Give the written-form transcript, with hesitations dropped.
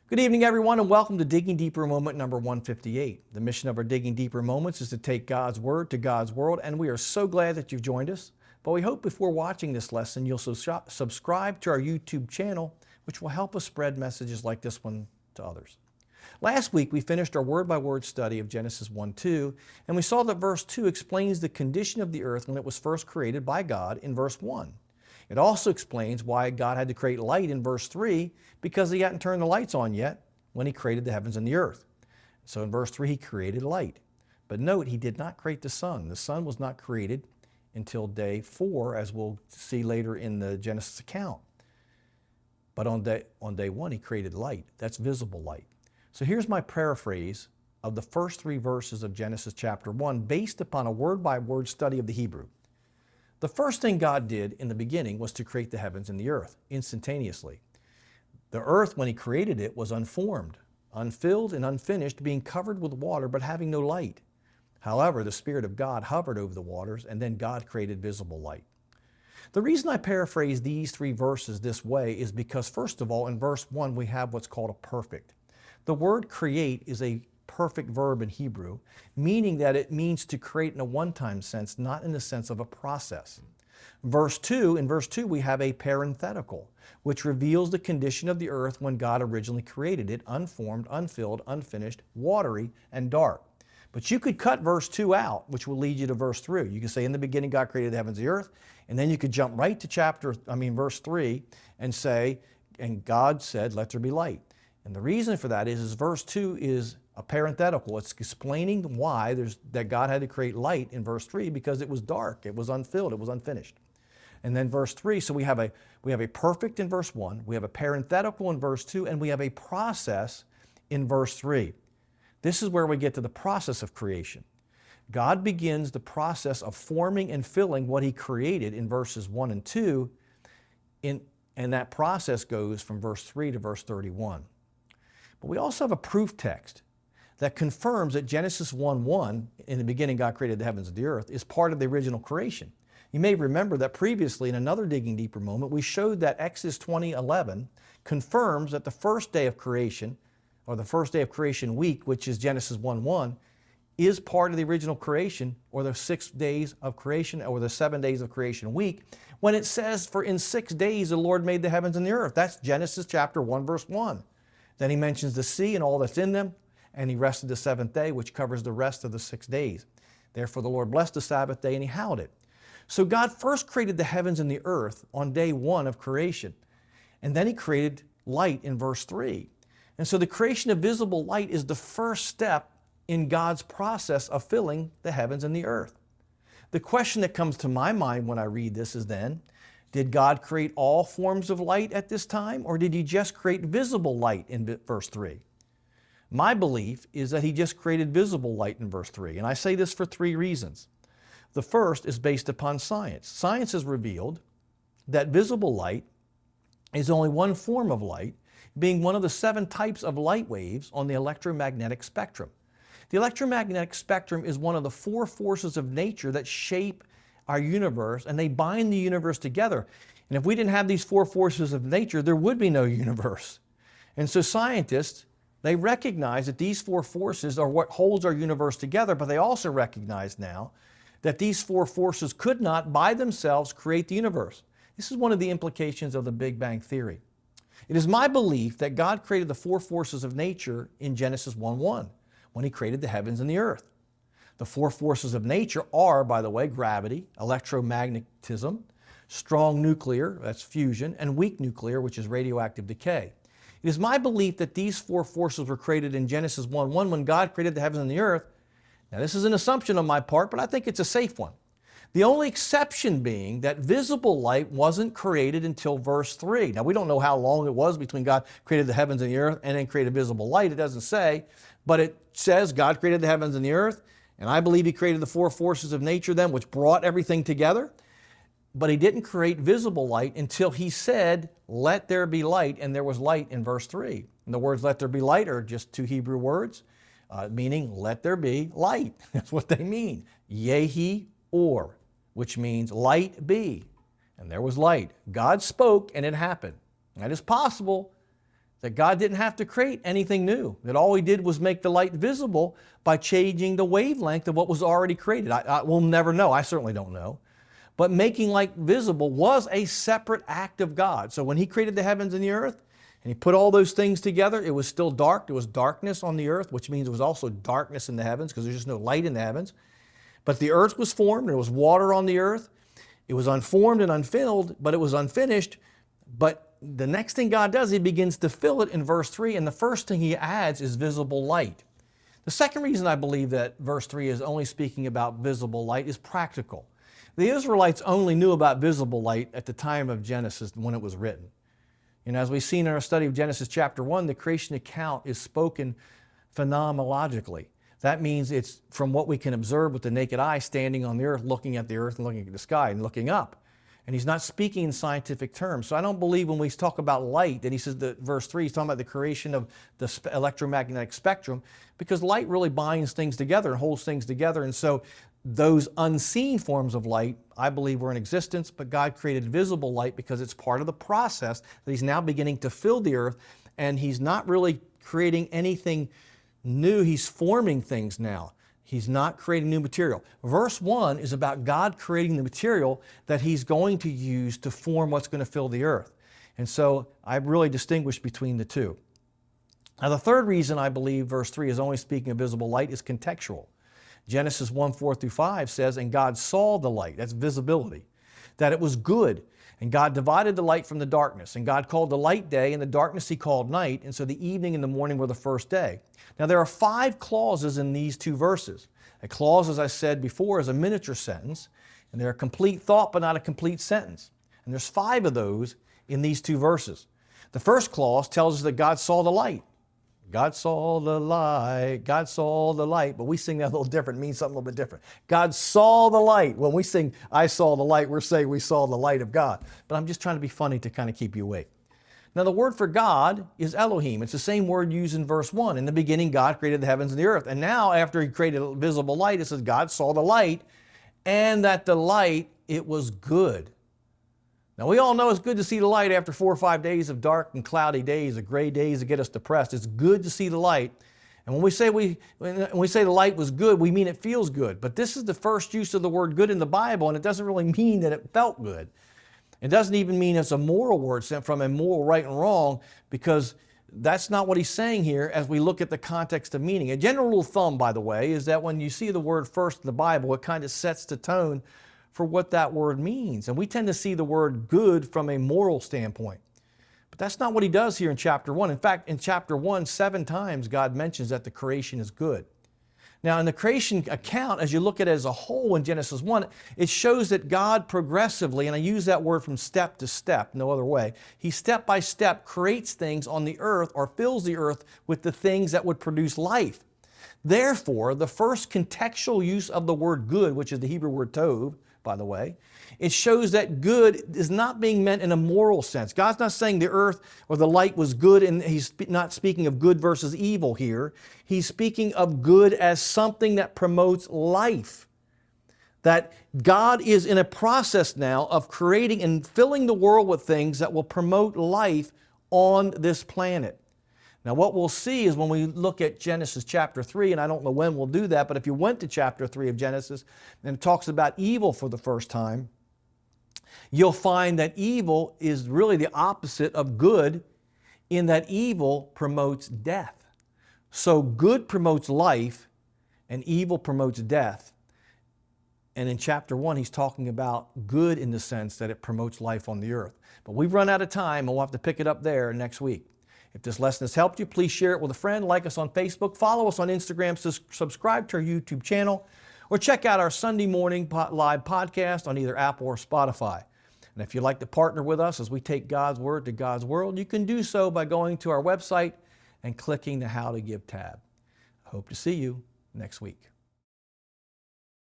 Good evening, everyone, and welcome to Digging Deeper Moment number 158. The mission of our Digging Deeper Moments is to take God's Word to God's world, and we are so glad that you've joined us. But we hope before watching this lesson, you'll subscribe to our YouTube channel, which will help us spread messages like this one to others. Last week, we finished our word-by-word study of Genesis 1:2, and we saw that verse 2 explains the condition of the earth when it was first created by God in verse 1. It also explains why God had to create light in verse 3, because he hadn't turned the lights on yet when he created the heavens and the earth. So in verse 3, he created light. But note, he did not create the sun. The sun was not created until day 4, as we'll see later in the Genesis account. But on day 1, he created light. That's visible light. So here's my paraphrase of the first 3 verses of Genesis chapter 1, based upon a word-by-word study of the Hebrew. The first thing God did in the beginning was to create the heavens and the earth instantaneously. The earth, when he created it, was unformed, unfilled, and unfinished, being covered with water but having no light. However, the Spirit of God hovered over the waters, and then God created visible light. The reason I paraphrase these 3 verses this way is because, first of all, in verse 1, we have what's called a perfect. The word create is a perfect verb in Hebrew, meaning that it means to create in a one-time sense, not in the sense of a process. In verse 2, we have a parenthetical, which reveals the condition of the earth when God originally created it, unformed, unfilled, unfinished, watery, and dark. But you could cut verse 2 out, which will lead you to verse 3. You could say, in the beginning God created the heavens and the earth, and then you could jump right to verse 3 and say, and God said, let there be light. And the reason for that is verse 2 is a parenthetical. It's explaining why that God had to create light in verse 3, because it was dark, it was unfilled, it was unfinished. And then verse 3, so we have a perfect in verse 1, we have a parenthetical in verse 2, and we have a process in verse 3. This is where we get to the process of creation. God begins the process of forming and filling what he created in verses 1 and 2, and that process goes from verse 3 to verse 31. But we also have a proof text that confirms that Genesis 1:1, in the beginning God created the heavens and the earth, is part of the original creation. You may remember that previously in another Digging Deeper moment, we showed that Exodus 20:11 confirms that the first day of creation, or the first day of creation week, which is Genesis 1:1, is part of the original creation, or the 6 days of creation, or the 7 days of creation week, when it says, for in 6 days the Lord made the heavens and the earth. That's Genesis chapter 1, verse 1. Then he mentions the sea and all that's in them, and he rested the 7th day, which covers the rest of the 6 days. Therefore the Lord blessed the Sabbath day, and he hallowed it. So God first created the heavens and the earth on day 1 of creation, and then he created light in verse 3. And so the creation of visible light is the first step in God's process of filling the heavens and the earth. The question that comes to my mind when I read this is then, did God create all forms of light at this time, or did he just create visible light in verse 3? My belief is that he just created visible light in verse 3, and I say this for 3 reasons. The first is based upon science. Science has revealed that visible light is only one form of light, being one of the 7 types of light waves on the electromagnetic spectrum. The electromagnetic spectrum is one of the 4 forces of nature that shape our universe, and they bind the universe together. And if we didn't have these 4 forces of nature, there would be no universe. And so scientists, they recognize that these 4 forces are what holds our universe together, but they also recognize now that these 4 forces could not by themselves create the universe. This is one of the implications of the Big Bang Theory. It is my belief that God created the 4 forces of nature in Genesis 1:1, when he created the heavens and the earth. The 4 forces of nature are, by the way, gravity, electromagnetism, strong nuclear, that's fusion, and weak nuclear, which is radioactive decay. It is my belief that these 4 forces were created in Genesis 1:1 when God created the heavens and the earth. Now, this is an assumption on my part, but I think it's a safe one. The only exception being that visible light wasn't created until verse 3. Now, we don't know how long it was between God created the heavens and the earth and then created visible light. It doesn't say, but it says God created the heavens and the earth, and I believe he created the 4 forces of nature then, which brought everything together. But he didn't create visible light until he said, let there be light, and there was light in verse 3. And the words let there be light are just 2 Hebrew words, meaning let there be light. That's what they mean. Yehi or, which means light be. And there was light. God spoke and it happened. That is possible, that God didn't have to create anything new, that all he did was make the light visible by changing the wavelength of what was already created. We'll never know. I certainly don't know. But making light visible was a separate act of God. So when he created the heavens and the earth, and he put all those things together, it was still dark. There was darkness on the earth, which means there was also darkness in the heavens because there's just no light in the heavens. But the earth was formed, there was water on the earth. It was unformed and unfilled, but it was unfinished. But the next thing God does, he begins to fill it in verse 3, and the first thing he adds is visible light. The second reason I believe that verse 3 is only speaking about visible light is practical. The Israelites only knew about visible light at the time of Genesis when it was written. And as we've seen in our study of Genesis chapter 1, the creation account is spoken phenomenologically. That means it's from what we can observe with the naked eye, standing on the earth, looking at the earth and looking at the sky and looking up. And he's not speaking in scientific terms. So I don't believe when we talk about light that he says that verse 3, he's talking about the creation of the electromagnetic spectrum, because light really binds things together and holds things together. And so those unseen forms of light, I believe, were in existence, but God created visible light because it's part of the process that he's now beginning to fill the earth, and he's not really creating anything new. He's forming things now. He's not creating new material. Verse 1 is about God creating the material that he's going to use to form what's going to fill the earth. And so I really distinguish between the two. Now, the third reason I believe verse 3 is only speaking of visible light is contextual. Genesis 1:4-5 says, and God saw the light, that's visibility, that it was good. And God divided the light from the darkness. And God called the light day, and the darkness he called night. And so the evening and the morning were the first day. Now there are 5 clauses in these 2 verses. A clause, as I said before, is a miniature sentence. And they're a complete thought, but not a complete sentence. And there's 5 of those in these 2 verses. The first clause tells us that God saw the light. God saw the light, God saw the light, but we sing that a little different, it means something a little bit different. God saw the light. When we sing, I saw the light, we're saying we saw the light of God. But I'm just trying to be funny to kind of keep you awake. Now the word for God is Elohim. It's the same word used in verse 1. In the beginning, God created the heavens and the earth. And now after he created visible light, it says God saw the light, and that the light, it was good. Now, we all know it's good to see the light after 4 or 5 days of dark and cloudy days, of gray days that get us depressed. It's good to see the light. And when we say the light was good, we mean it feels good. But this is the first use of the word good in the Bible, and it doesn't really mean that it felt good. It doesn't even mean it's a moral word sent from a moral right and wrong, because that's not what he's saying here as we look at the context of meaning. A general rule of thumb, by the way, is that when you see the word first in the Bible, it kind of sets the tone for what that word means. And we tend to see the word good from a moral standpoint. But that's not what he does here in chapter 1. In fact, in chapter 1, 7 times God mentions that the creation is good. Now, in the creation account, as you look at it as a whole in Genesis 1, it shows that God progressively, and I use that word from step to step, no other way, he step by step creates things on the earth or fills the earth with the things that would produce life. Therefore, the first contextual use of the word good, which is the Hebrew word tov, by the way, it shows that good is not being meant in a moral sense. God's not saying the earth or the light was good, and he's not speaking of good versus evil here. He's speaking of good as something that promotes life. That God is in a process now of creating and filling the world with things that will promote life on this planet. Now, what we'll see is when we look at Genesis chapter 3, and I don't know when we'll do that, but if you went to chapter 3 of Genesis and it talks about evil for the first time, you'll find that evil is really the opposite of good, in that evil promotes death. So good promotes life and evil promotes death. And in chapter 1, he's talking about good in the sense that it promotes life on the earth. But we've run out of time, and we'll have to pick it up there next week. If this lesson has helped you, please share it with a friend, like us on Facebook, follow us on Instagram, subscribe to our YouTube channel, or check out our Sunday morning live podcast on either Apple or Spotify. And if you'd like to partner with us as we take God's Word to God's world, you can do so by going to our website and clicking the How to Give tab. I hope to see you next week.